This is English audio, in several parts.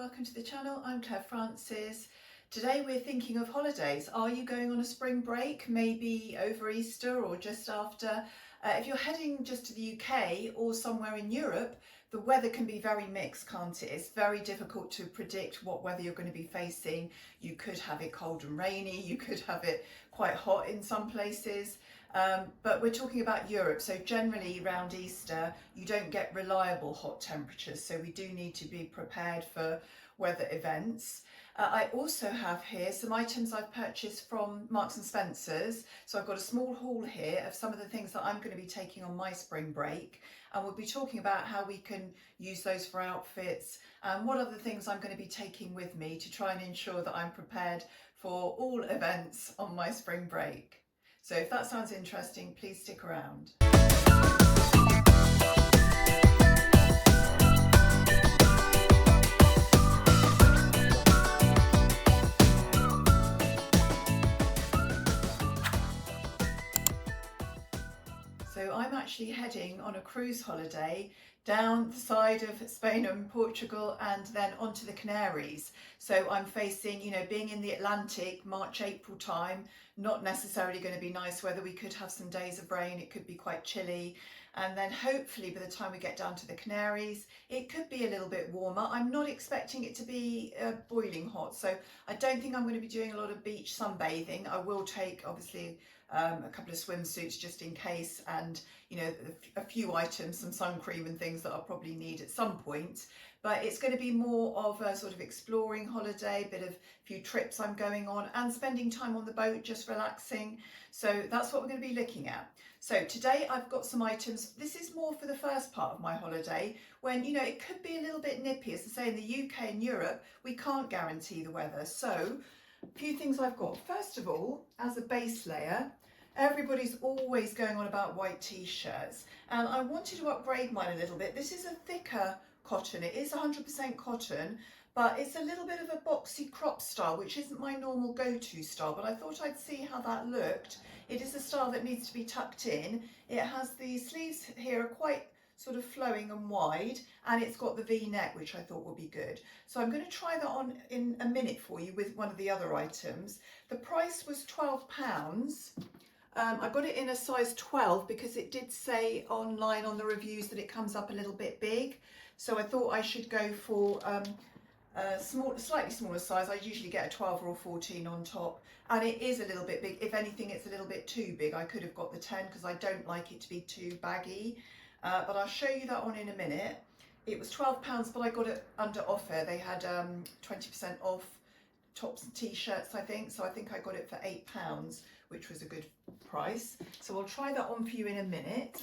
welcome to the channel. I'm Claire Francis. Today we're thinking of holidays. Are you going on a spring break, maybe over Easter or just after? If you're heading just to the UK or somewhere in Europe, the weather can be very mixed, can't it? It's very difficult to predict what weather you're going to be facing. You could have it cold and rainy, you could have it quite hot in some places. But we're talking about Europe, so generally around Easter you don't get reliable hot temperatures, so we do need to be prepared for weather events. I also have here some items I've purchased from Marks and Spencer's, so I've got a small haul here of some of the things that I'm going to be taking on my spring break, and we'll be talking about how we can use those for outfits and what other things I'm going to be taking with me to try and ensure that I'm prepared for all events on my spring break. So if that sounds interesting, please stick around. So I'm actually heading on a cruise holiday down the side of Spain and Portugal and then onto the Canaries. So I'm facing, being in the Atlantic, March, April time, not necessarily going to be nice weather. We could have some days of rain, it could be quite chilly. And then hopefully by the time we get down to the Canaries, it could be a little bit warmer. I'm not expecting it to be boiling hot, so I don't think I'm going to be doing a lot of beach sunbathing. I will take, obviously, a couple of swimsuits just in case, and a few items, some sun cream and things that I'll probably need at some point. But it's going to be more of a sort of exploring holiday, few trips I'm going on and spending time on the boat, just relaxing. So that's what we're going to be looking at. So today I've got some items. This is more for the first part of my holiday when, it could be a little bit nippy. As I say, in the UK and Europe, we can't guarantee the weather. So a few things I've got. First of all, as a base layer, everybody's always going on about white t-shirts, and I wanted to upgrade mine a little bit. This is a thicker cotton. It is 100% cotton, but it's a little bit of a boxy crop style, which isn't my normal go-to style, but I thought I'd see how that looked. It is a style that needs to be tucked in. It has the sleeves here are quite sort of flowing and wide, and it's got the V-neck, which I thought would be good. So I'm going to try that on in a minute for you with one of the other items. The price was £12. I got it in a size 12 because it did say online on the reviews that it comes up a little bit big. So I thought I should go for a slightly smaller size. I usually get a 12 or a 14 on top, and it is a little bit big. If anything, it's a little bit too big. I could have got the 10 because I don't like it to be too baggy, but I'll show you that on in a minute. It was £12, but I got it under offer. They had 20% off tops and t-shirts, I think. So I think I got it for £8, which was a good price. So I'll try that on for you in a minute.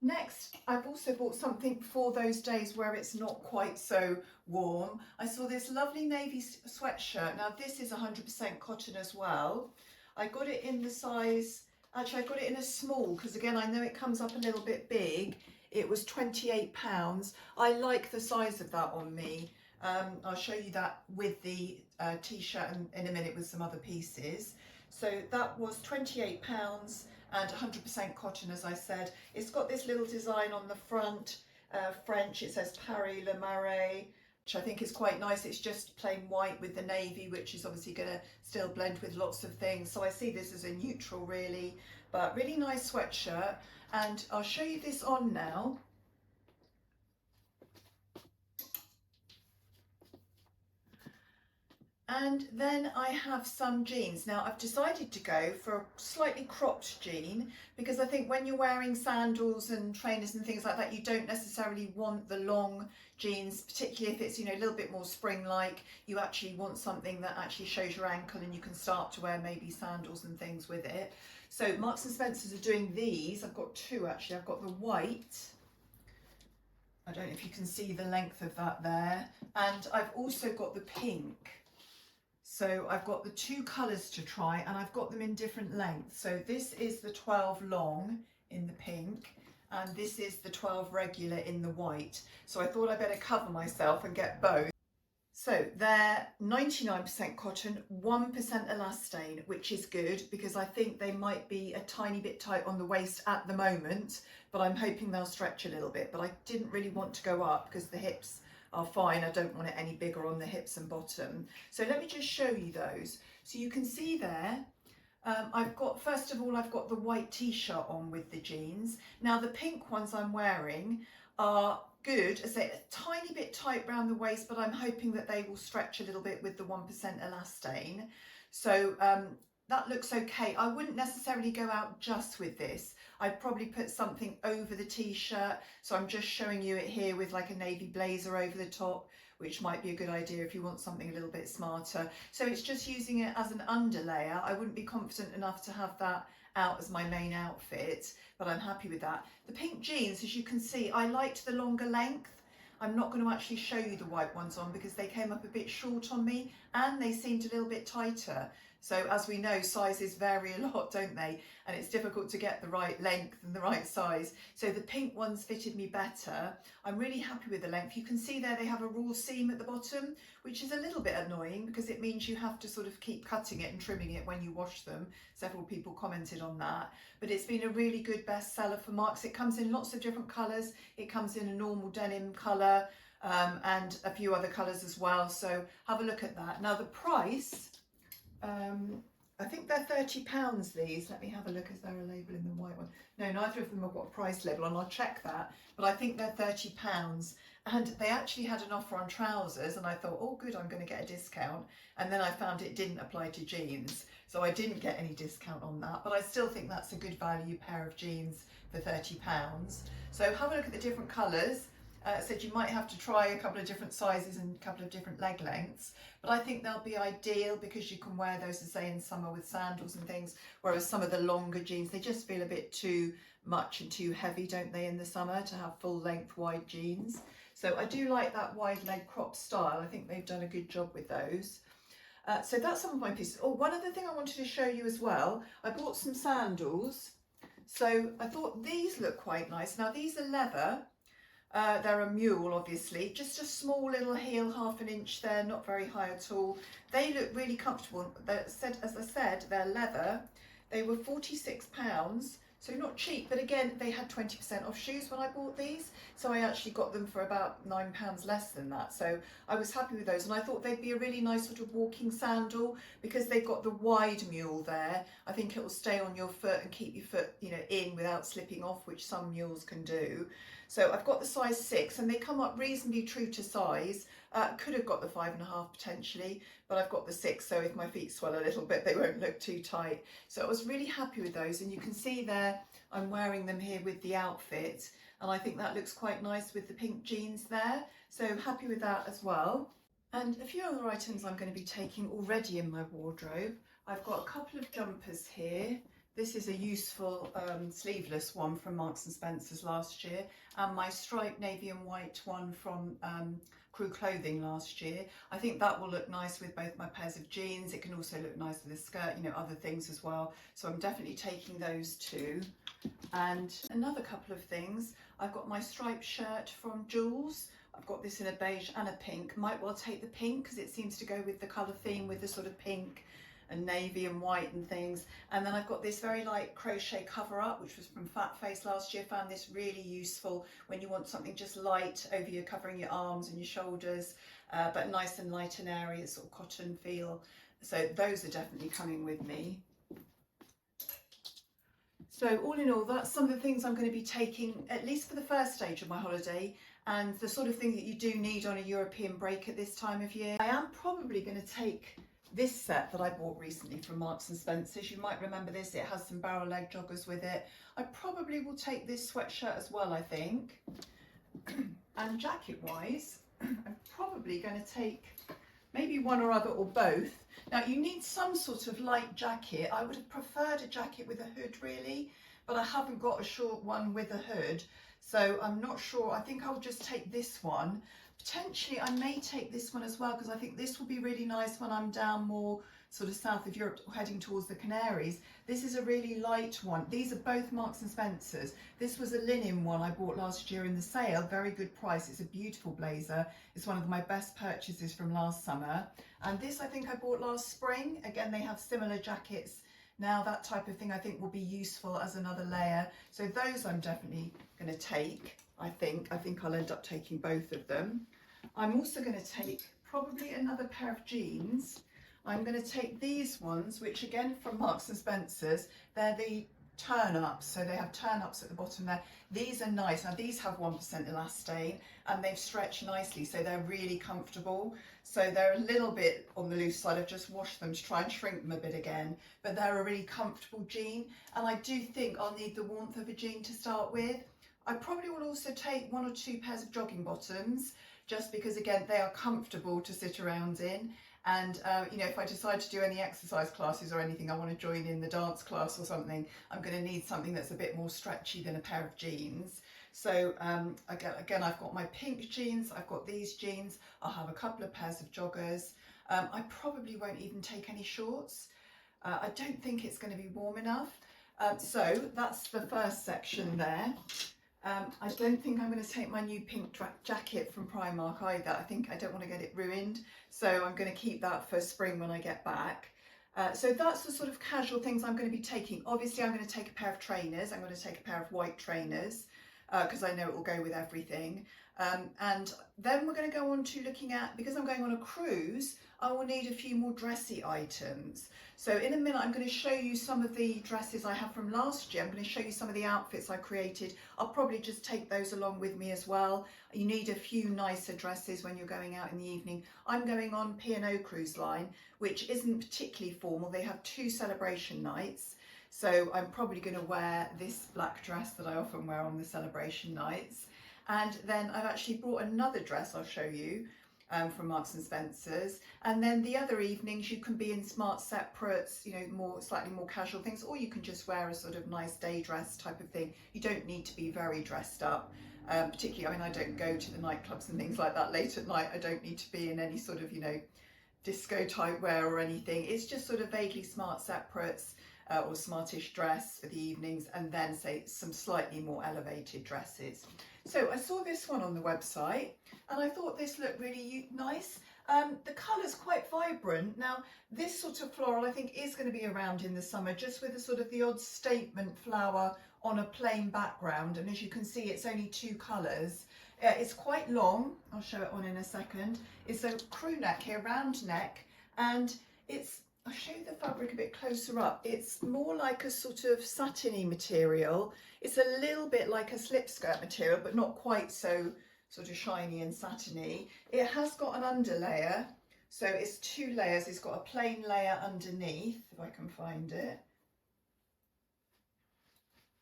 Next, I've also bought something for those days where it's not quite so warm. I saw this lovely navy sweatshirt. Now this is 100% cotton as well. I got it in the size, actually I got it in a small because again I know it comes up a little bit big. It was £28. I like the size of that on me. I'll show you that with the t-shirt in a minute with some other pieces. So that was £28 and 100% cotton, as I said. It's got this little design on the front, French. It says Paris Le Marais, which I think is quite nice. It's just plain white with the navy, which is obviously going to still blend with lots of things. So I see this as a neutral really, but really nice sweatshirt. And I'll show you this on now. And then I have some jeans. Now I've decided to go for a slightly cropped jean because I think when you're wearing sandals and trainers and things like that, you don't necessarily want the long jeans, particularly if it's, a little bit more spring-like. You actually want something that actually shows your ankle and you can start to wear maybe sandals and things with it. So Marks and Spencer's are doing these. I've got two actually. I've got the white. I don't know if you can see the length of that there. And I've also got the pink. So I've got the two colours to try, and I've got them in different lengths. So this is the 12 long in the pink, and this is the 12 regular in the white. So I thought I'd better cover myself and get both. So they're 99% cotton, 1% elastane, which is good because I think they might be a tiny bit tight on the waist at the moment, but I'm hoping they'll stretch a little bit. But I didn't really want to go up because the hips are fine. I don't want it any bigger on the hips and bottom. So let me just show you those. So you can see there, I've got, first of all, I've got the white t-shirt on with the jeans. Now the pink ones I'm wearing are good, as they're a tiny bit tight around the waist, but I'm hoping that they will stretch a little bit with the 1% elastane. So that looks okay. I wouldn't necessarily go out just with this. I'd probably put something over the t-shirt. So I'm just showing you it here with like a navy blazer over the top, which might be a good idea if you want something a little bit smarter. So it's just using it as an underlayer. I wouldn't be confident enough to have that out as my main outfit, but I'm happy with that. The pink jeans, as you can see, I liked the longer length. I'm not going to actually show you the white ones on because they came up a bit short on me and they seemed a little bit tighter. So as we know, sizes vary a lot, don't they? And it's difficult to get the right length and the right size. So the pink ones fitted me better. I'm really happy with the length. You can see there they have a raw seam at the bottom, which is a little bit annoying because it means you have to sort of keep cutting it and trimming it when you wash them. Several people commented on that. But it's been a really good bestseller for Marks. It comes in lots of different colours. It comes in a normal denim colour and a few other colours as well. So have a look at that. Now the price, I think they're £30 these. Let me have a look. Is there a label in the white one? No, neither of them have got a price label and I'll check that. But I think they're £30 and they actually had an offer on trousers and I thought, oh good, I'm going to get a discount. And then I found it didn't apply to jeans. So I didn't get any discount on that, but I still think that's a good value pair of jeans for £30. So have a look at the different colours. Said you might have to try a couple of different sizes and a couple of different leg lengths, but I think they'll be ideal because you can wear those, as say, in summer with sandals and things, whereas some of the longer jeans, they just feel a bit too much and too heavy, don't they, in the summer to have full length wide jeans. So I do like that wide leg crop style. I think they've done a good job with those. So that's some of my pieces. Oh, one other thing I wanted to show you as well, I bought some sandals. So I thought these look quite nice. Now these are leather. They're a mule, obviously, just a small little heel, 1/2 inch there, not very high at all. They look really comfortable. As I said, they're leather. They were £46, so not cheap, but again, they had 20% off shoes when I bought these, so I actually got them for about £9 less than that. So I was happy with those, and I thought they'd be a really nice sort of walking sandal because they've got the wide mule there. I think it will stay on your foot and keep your foot, you know, in without slipping off, which some mules can do. So I've got the size 6 and they come up reasonably true to size. Could have got the 5.5 potentially, but I've got the 6, so if my feet swell a little bit, they won't look too tight. So I was really happy with those, and you can see there I'm wearing them here with the outfit, and I think that looks quite nice with the pink jeans there. So happy with that as well. And a few other items I'm going to be taking already in my wardrobe. I've got a couple of jumpers here. This is a useful sleeveless one from Marks & Spencer's last year, and my striped navy and white one from Crew Clothing last year. I think that will look nice with both my pairs of jeans. It can also look nice with a skirt, you know, other things as well. So I'm definitely taking those too. And another couple of things, I've got my striped shirt from Jules. I've got this in a beige and a pink. Might well take the pink because it seems to go with the colour theme with the sort of pink and navy and white and things. And then I've got this very light crochet cover up, which was from Fat Face last year. Found this really useful when you want something just light over you, covering your arms and your shoulders, but nice and light and airy, a sort of cotton feel. So those are definitely coming with me. So all in all, that's some of the things I'm going to be taking, at least for the first stage of my holiday, and the sort of thing that you do need on a European break at this time of year. I am probably going to take this set that I bought recently from Marks & Spencer's. You might remember this, it has some barrel leg joggers with it. I probably will take this sweatshirt as well, I think. And jacket wise, I'm probably going to take maybe one or other or both. Now you need some sort of light jacket. I would have preferred a jacket with a hood really, but I haven't got a short one with a hood. So I'm not sure, I think I'll just take this one. Potentially I may take this one as well because I think this will be really nice when I'm down more sort of south of Europe heading towards the Canaries. This is a really light one. These are both Marks & Spencer's. This was a linen one I bought last year in the sale, very good price. It's a beautiful blazer. It's one of my best purchases from last summer. And this I think I bought last spring. Again, they have similar jackets now. That type of thing I think will be useful as another layer. So those I'm definitely going to take. I think I'll end up taking both of them. I'm also going to take probably another pair of jeans. I'm going to take these ones, which again from Marks and Spencer's, they're the turn ups, so they have turn ups at the bottom there. These are nice. Now these have 1% elastane and they've stretched nicely, so they're really comfortable. So they're a little bit on the loose side. I've just washed them to try and shrink them a bit again, but they're a really comfortable jean, and I do think I'll need the warmth of a jean to start with. I probably will also take 1 or 2 pairs of jogging bottoms, just because again they are comfortable to sit around in. And you know, if I decide to do any exercise classes or anything, I want to join in the dance class or something, I'm going to need something that's a bit more stretchy than a pair of jeans. So again, I've got my pink jeans, I've got these jeans, I'll have a couple of pairs of joggers. I probably won't even take any shorts. I don't think it's going to be warm enough. So that's the first section there. I don't think I'm going to take my new pink jacket from Primark either. I don't want to get it ruined, so I'm going to keep that for spring when I get back. So that's the sort of casual things I'm going to be taking. Obviously I'm going to take a pair of trainers. I'm going to take a pair of white trainers because I know it will go with everything. And then we're going to go on to looking at, because I'm going on a cruise, I will need a few more dressy items. So in a minute I'm going to show you some of the dresses I have from last year. I'm going to show you some of the outfits I created. I'll probably just take those along with me as well. You need a few nicer dresses when you're going out in the evening. I'm going on P&O Cruise Line, which isn't particularly formal. They have 2 celebration nights. So I'm probably going to wear this black dress that I often wear on the celebration nights. And then I've actually brought another dress I'll show you from Marks and Spencer's. And then the other evenings you can be in smart separates, you know, slightly more casual things, or you can just wear a sort of nice day dress type of thing. You don't need to be very dressed up. Particularly, I mean, I don't go to the nightclubs and things like that late at night. I don't need to be in any sort of, you know, disco type wear or anything. It's just sort of vaguely smart separates or smartish dress for the evenings, and then say some slightly more elevated dresses. So I saw this one on the website and I thought this looked really nice. The colour's quite vibrant. Now this sort of floral I think is going to be around in the summer, just with a sort of the odd statement flower on a plain background, and as you can see it's only 2 colours. It's quite long, I'll show it on in a second. It's a crew neck here, round neck, and I'll show you the fabric a bit closer up. It's more like a sort of satiny material. It's a little bit like a slip skirt material, but not quite so sort of shiny and satiny. It has got an underlayer, so it's 2 layers. It's got a plain layer underneath, if I can find it.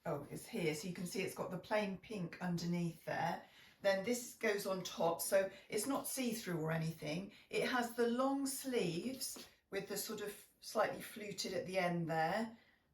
Oh, it's here. So you can see it's got the plain pink underneath there. Then this goes on top, so it's not see-through or anything. It has the long sleeves with the sort of slightly fluted at the end there.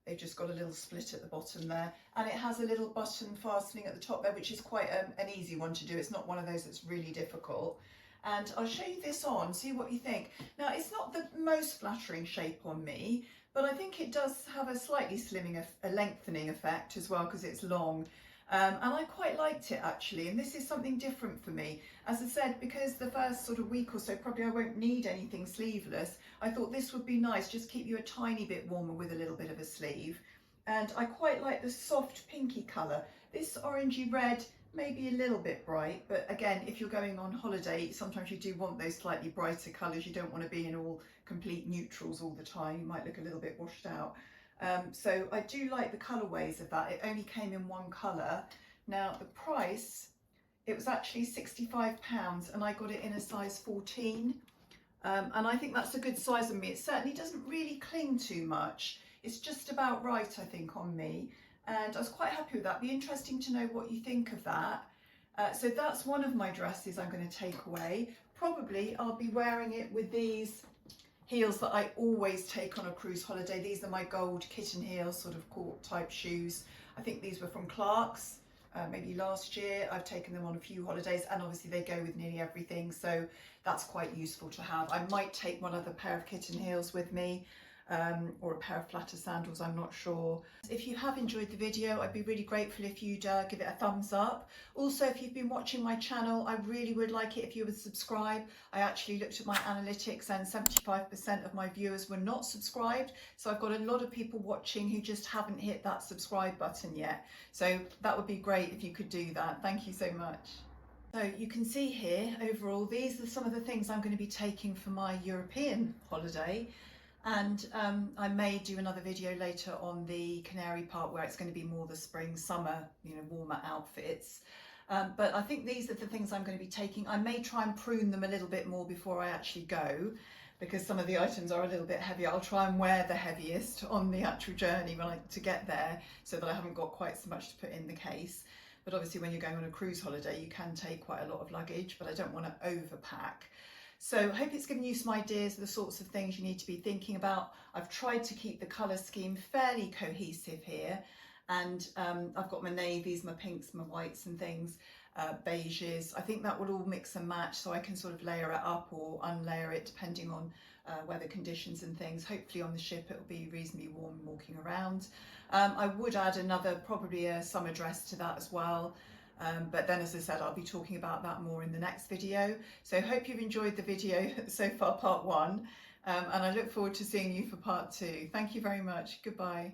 They've just got a little split at the bottom there, and it has a little button fastening at the top there, which is quite an easy one to do. It's not one of those that's really difficult. And I'll show you this on, see what you think. Now it's not the most flattering shape on me, but I think it does have a slightly slimming, a lengthening effect as well, because it's long. And I quite liked it actually, and this is something different for me. As I said, because the first sort of week or so probably I won't need anything sleeveless, I thought this would be nice, just keep you a tiny bit warmer with a little bit of a sleeve. And I quite like the soft pinky colour. This orangey red may be a little bit bright, but again, if you're going on holiday, sometimes you do want those slightly brighter colours. You don't want to be in all complete neutrals all the time. You might look a little bit washed out. So I do like the colourways of that. It only came in 1 colour. Now the price, it was actually £65 and I got it in a size 14. And I think that's a good size on me. It certainly doesn't really cling too much. It's just about right, I think, on me. And I was quite happy with that. Be interesting to know what you think of that. So that's one of my dresses I'm going to take away. Probably I'll be wearing it with these heels that I always take on a cruise holiday. These are my gold kitten heels, sort of court type shoes. I think these were from Clark's, maybe last year. I've taken them on a few holidays, and obviously they go with nearly everything, so that's quite useful to have. I might take one other pair of kitten heels with me, or a pair of flatter sandals, I'm not sure. If you have enjoyed the video, I'd be really grateful if you'd give it a thumbs up. Also, if you've been watching my channel, I really would like it if you would subscribe. I actually looked at my analytics and 75% of my viewers were not subscribed. So I've got a lot of people watching who just haven't hit that subscribe button yet. So that would be great if you could do that. Thank you so much. So you can see here overall these are some of the things I'm going to be taking for my European holiday, and I may do another video later on the Canary part where it's going to be more the spring summer, you know, warmer outfits. But I think these are the things I'm going to be taking. I may try and prune them a little bit more before I actually go, because some of the items are a little bit heavier. I'll try and wear the heaviest on the actual journey to get there, so that I haven't got quite so much to put in the case. But obviously when you're going on a cruise holiday, you can take quite a lot of luggage, but I don't want to overpack. So I hope it's given you some ideas of the sorts of things you need to be thinking about. I've tried to keep the colour scheme fairly cohesive here, and I've got my navies, my pinks, my whites and things, beiges. I think that will all mix and match, so I can sort of layer it up or unlayer it depending on weather conditions and things. Hopefully on the ship it will be reasonably warm walking around. I would add probably a summer dress to that as well. But then, as I said, I'll be talking about that more in the next video. So hope you've enjoyed the video so far, part one, and I look forward to seeing you for part two. Thank you very much. Goodbye.